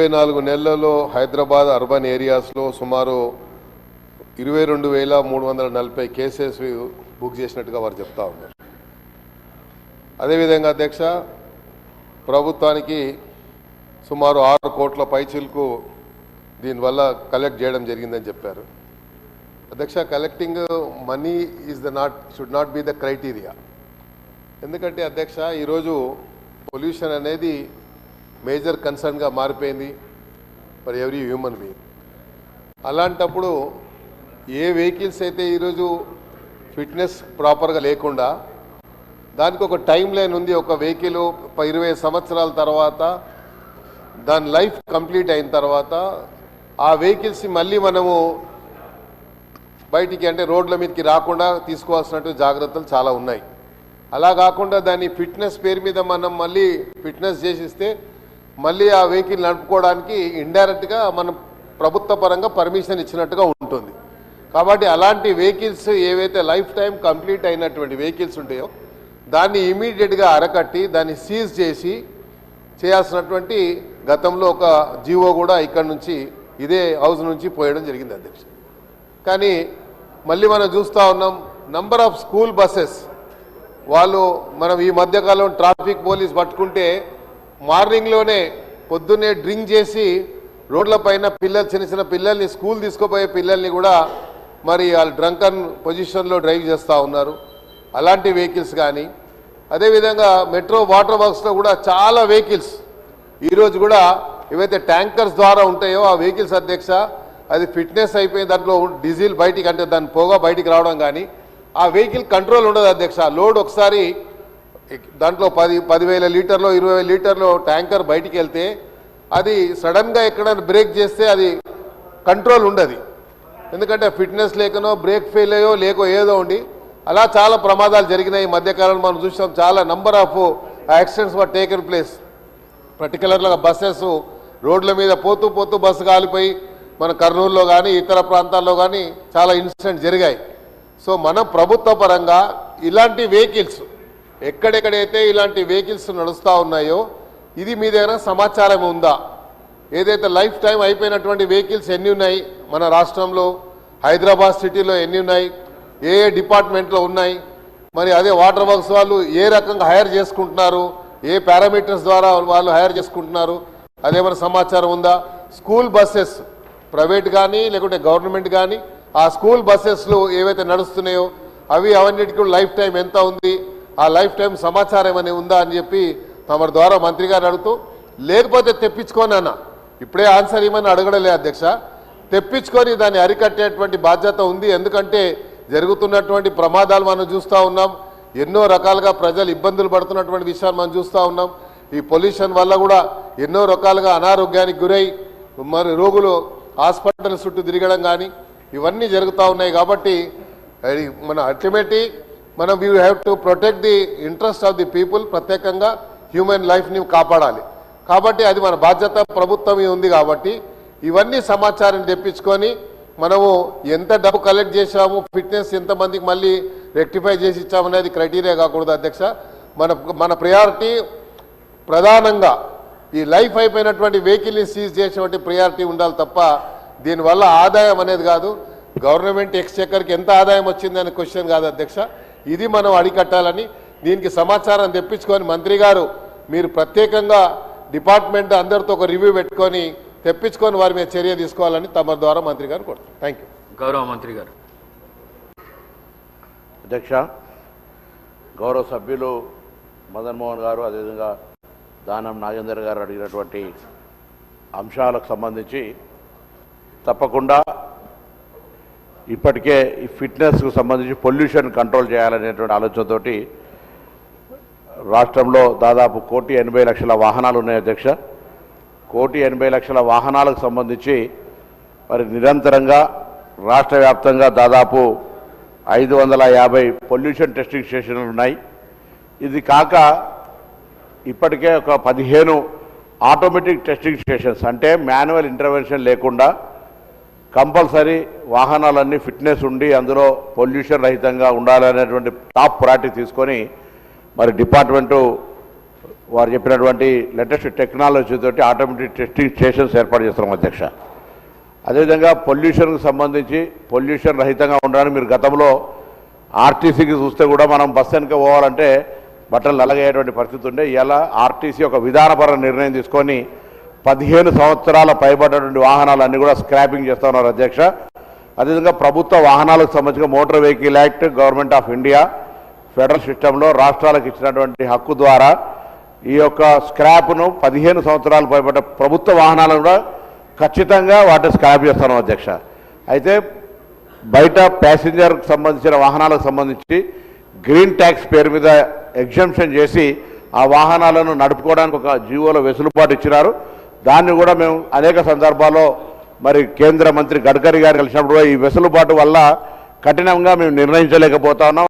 24 నెలల్లో హైదరాబాద్ అర్బన్ ఏరియాస్లో సుమారు 22,340 కేసెస్ బుక్ చేసినట్టుగా వారు చెప్తా ఉన్నారు. అదేవిధంగా అధ్యక్ష, ప్రభుత్వానికి సుమారు 6 కోట్ల పైచిలకు దీనివల్ల కలెక్ట్ చేయడం జరిగిందని చెప్పారు. అధ్యక్ష, collecting money should not be the criteria. ఎందుకంటే అధ్యక్ష, ఈరోజు పొల్యూషన్ అనేది మేజర్ కన్సర్న్గా మారిపోయింది ఫర్ ఎవ్రీ హ్యూమన్ బీయింగ్. అలాంటప్పుడు ఏ వెహికల్స్ అయితే ఈరోజు ఫిట్నెస్ ప్రాపర్గా లేకుండా దానికి ఒక టైం లైన్ ఉంది. ఒక వెహికల్ 20 సంవత్సరాల తర్వాత దాని లైఫ్ కంప్లీట్ అయిన తర్వాత ఆ వెహికల్స్ని మళ్ళీ మనము బయటికి అంటే రోడ్ల మీదకి రాకుండా తీసుకోవాల్సినట్టు జాగ్రత్తలు చాలా ఉన్నాయి. అలా కాకుండా దాన్ని ఫిట్నెస్ పేరు మీద మనం మళ్ళీ ఫిట్నెస్ చేసిస్తే మళ్ళీ ఆ వెహికల్ నడుపుకోవడానికి ఇండైరెక్ట్గా మనం ప్రభుత్వ పరంగా పర్మిషన్ ఇచ్చినట్టుగా ఉంటుంది. కాబట్టి అలాంటి వెహికల్స్ ఏవైతే లైఫ్ టైం కంప్లీట్ అయినటువంటి వెహికల్స్ ఉంటాయో దాన్ని ఇమీడియట్గా అరకట్టి దాన్ని సీజ్ చేసి చేయాల్సినటువంటి గతంలో ఒక జీవో కూడా ఇక్కడ నుంచి ఇదే హౌస్ నుంచి పోయడం జరిగింది అధ్యక్ష. కానీ మళ్ళీ మనం చూస్తూ ఉన్నాం నంబర్ ఆఫ్ స్కూల్ బస్సెస్ వాళ్ళు మనం ఈ మధ్యకాలం ట్రాఫిక్ పోలీస్ పట్టుకుంటే మార్నింగ్లోనే పొద్దున్నే డ్రింక్ చేసి రోడ్ల పైన చిన్న చిన్న పిల్లల్ని స్కూల్ తీసుకుపోయే పిల్లల్ని కూడా మరి వాళ్ళు డ్రంకన్ పొజిషన్లో డ్రైవ్ చేస్తూ ఉన్నారు. అలాంటి వెహికల్స్ కానీ అదేవిధంగా మెట్రో వాటర్ వర్క్స్లో కూడా చాలా వెహికల్స్ ఈరోజు కూడా ఏవైతే ట్యాంకర్స్ ద్వారా ఉంటాయో ఆ వెహికల్స్ అధ్యక్ష అది ఫిట్నెస్ అయిపోయి దాంట్లో డీజిల్ బయటికి అంటే దాని పొగ బయటికి రావడం కానీ ఆ వెహికల్ కంట్రోల్ ఉండదు అధ్యక్ష. లోడ్ ఒకసారి దాంట్లో 10,000 లీటర్లో 20,000 లీటర్లో ట్యాంకర్ బయటికి వెళ్తే అది సడన్గా ఎక్కడైనా బ్రేక్ చేస్తే అది కంట్రోల్ ఉండదు. ఎందుకంటే ఫిట్నెస్ లేకనో బ్రేక్ ఫెయిల్ అయ్యో లేకో ఏదో ఉండి అలా చాలా ప్రమాదాలు జరిగినాయి. ఈ మధ్యకాలంలో మనం చూసాం చాలా number of accidents were taken place. పర్టికులర్గా బస్సెస్ రోడ్ల మీద పోతూ బస్సు కాలిపోయి మన కర్నూలులో కానీ ఇతర ప్రాంతాల్లో కానీ చాలా ఇన్సిడెంట్స్ జరిగాయి. సో మన ప్రభుత్వ పరంగా ఇలాంటి వెహికల్స్ ఎక్కడెక్కడైతే ఇలాంటి వెహికల్స్ నడుస్తూ ఉన్నాయో ఇది మీ దగ్గర సమాచారం ఉందా? ఏదైతే లైఫ్ టైం అయిపోయినటువంటి వెహికల్స్ ఎన్ని ఉన్నాయి మన రాష్ట్రంలో, హైదరాబాద్ సిటీలో ఎన్ని ఉన్నాయి, ఏ డిపార్ట్మెంట్లో ఉన్నాయి, మరి అదే వాటర్ వర్క్స్ వాళ్ళు ఏ రకంగా హైర్ చేసుకుంటున్నారు, ఏ పారామీటర్స్ ద్వారా వాళ్ళు హైర్ చేసుకుంటున్నారు, అదేమైనా సమాచారం ఉందా? స్కూల్ బస్సెస్ ప్రైవేట్ కానీ లేకుంటే గవర్నమెంట్ కానీ ఆ స్కూల్ బస్సెస్లు ఏవైతే నడుస్తున్నాయో అవన్నిటికీ లైఫ్ టైం ఎంత ఉంది, ఆ లైఫ్ టైం సమాచారం ఏమైనా ఉందా అని చెప్పి తమ ద్వారా మంత్రి గారు అడుగుతూ, లేకపోతే తెప్పించుకొని అన్న ఇప్పుడే ఆన్సర్ ఇవ్వమని అడగడలే అధ్యక్ష, తెప్పించుకొని దాన్ని అరికట్టేటువంటి బాధ్యత ఉంది. ఎందుకంటే జరుగుతున్నటువంటి ప్రమాదాలు మనం చూస్తూ ఉన్నాం, ఎన్నో రకాలుగా ప్రజలు ఇబ్బందులు పడుతున్నటువంటి విషయాలు మనం చూస్తూ ఉన్నాం. ఈ పొల్యూషన్ వల్ల కూడా ఎన్నో రకాలుగా అనారోగ్యానికి గురై మరి రోగులు హాస్పిటల్ చుట్టూ తిరగడం కానీ ఇవన్నీ జరుగుతూ ఉన్నాయి. కాబట్టి మన అల్టిమేట్లీ మనం we have to protect the interest of the people, ప్రత్యేకంగా హ్యూమన్ లైఫ్ని కాపాడాలి. కాబట్టి అది మన బాధ్యత, ప్రభుత్వం ఉంది. కాబట్టి ఇవన్నీ సమాచారం తెప్పించుకొని మనము ఎంత డబ్బు కలెక్ట్ చేసాము, ఫిట్నెస్ ఎంతమందికి మళ్ళీ రెక్టిఫై చేసి ఇచ్చామనేది క్రైటీరియా కాకూడదు అధ్యక్ష. మన ప్రయారిటీ ప్రధానంగా ఈ లైఫ్ అయిపోయినటువంటి వెహికల్ని సీజ్ చేసేటువంటి ప్రయారిటీ ఉండాలి తప్ప దీనివల్ల ఆదాయం అనేది కాదు, గవర్నమెంట్ ఎక్స్చెక్కర్కి ఎంత ఆదాయం వచ్చిందనే క్వశ్చన్ కాదు అధ్యక్ష. ఇది మనం అడికట్టాలని దీనికి సమాచారం తెప్పించుకొని మంత్రి గారు మీరు ప్రత్యేకంగా డిపార్ట్మెంట్ అందరితో ఒక రివ్యూ పెట్టుకొని తెప్పించుకొని వారి మీద చర్య తీసుకోవాలని తమ ద్వారా మంత్రి గారు కోరుతారు. Thank you. గౌరవ మంత్రి గారు. అధ్యక్ష, గౌరవ సభ్యులు మదన్ మోహన్ గారు అదేవిధంగా దానం నాగేందర్ గారు అడిగినటువంటి అంశాలకు సంబంధించి తప్పకుండా ఇప్పటికే ఈ ఫిట్నెస్కు సంబంధించి పొల్యూషన్ కంట్రోల్ చేయాలనేటువంటి ఆలోచనతోటి రాష్ట్రంలో దాదాపు 1,80,00,000 వాహనాలు ఉన్నాయి అధ్యక్ష. 1,80,00,000 వాహనాలకు సంబంధించి మరి నిరంతరంగా రాష్ట్ర వ్యాప్తంగా దాదాపు 550 పొల్యూషన్ టెస్టింగ్ స్టేషన్లు ఉన్నాయి. ఇది కాక ఇప్పటికే ఒక 15 ఆటోమేటిక్ టెస్టింగ్ స్టేషన్స్, అంటే మాన్యువల్ ఇంటర్వెన్షన్ లేకుండా కంపల్సరీ వాహనాలన్నీ ఫిట్నెస్ ఉండి అందులో పొల్యూషన్ రహితంగా ఉండాలనేటువంటి టాప్ ప్రయారిటీ తీసుకొని మరి డిపార్ట్మెంటు వారు చెప్పినటువంటి లేటెస్ట్ టెక్నాలజీ తోటి ఆటోమేటిక్ టెస్టింగ్ స్టేషన్స్ ఏర్పాటు చేస్తున్నాం అధ్యక్ష. అదేవిధంగా పొల్యూషన్కు సంబంధించి పొల్యూషన్ రహితంగా ఉండడానికి మీరు గతంలో ఆర్టీసీకి చూస్తే కూడా మనం బస్సు వెనుక పోవాలంటే బట్టలు నలగయ్యేటువంటి పరిస్థితి ఉండే. ఇలా ఆర్టీసీ ఒక విధానపరమైన నిర్ణయం తీసుకొని 15 సంవత్సరాల పైబడ్డటువంటి వాహనాలన్నీ కూడా స్క్రాపింగ్ చేస్తూ ఉన్నారు అధ్యక్ష. అదేవిధంగా ప్రభుత్వ వాహనాలకు సంబంధించిన motor vehicle act, government of India federal సిస్టంలో రాష్ట్రాలకు ఇచ్చినటువంటి హక్కు ద్వారా ఈ యొక్క స్క్రాప్ను 15 సంవత్సరాలు పైబడ్డ ప్రభుత్వ వాహనాలను కూడా ఖచ్చితంగా వాటిని స్క్రాప్ చేస్తున్నాం అధ్యక్ష. అయితే బయట ప్యాసింజర్కి సంబంధించిన వాహనాలకు సంబంధించి గ్రీన్ ట్యాక్స్ పేరు మీద ఎగ్జంప్షన్ చేసి ఆ వాహనాలను నడుపుకోవడానికి ఒక జీవోలో వెసులుబాటు ఇచ్చినారు. దాన్ని కూడా మేము అనేక సందర్భాల్లో మరి కేంద్ర మంత్రి గడ్కరీ గారు కలిసినప్పుడు ఈ వెసులుబాటు వల్ల కఠినంగా మేము నిర్ణయించలేకపోతా ఉన్నాం.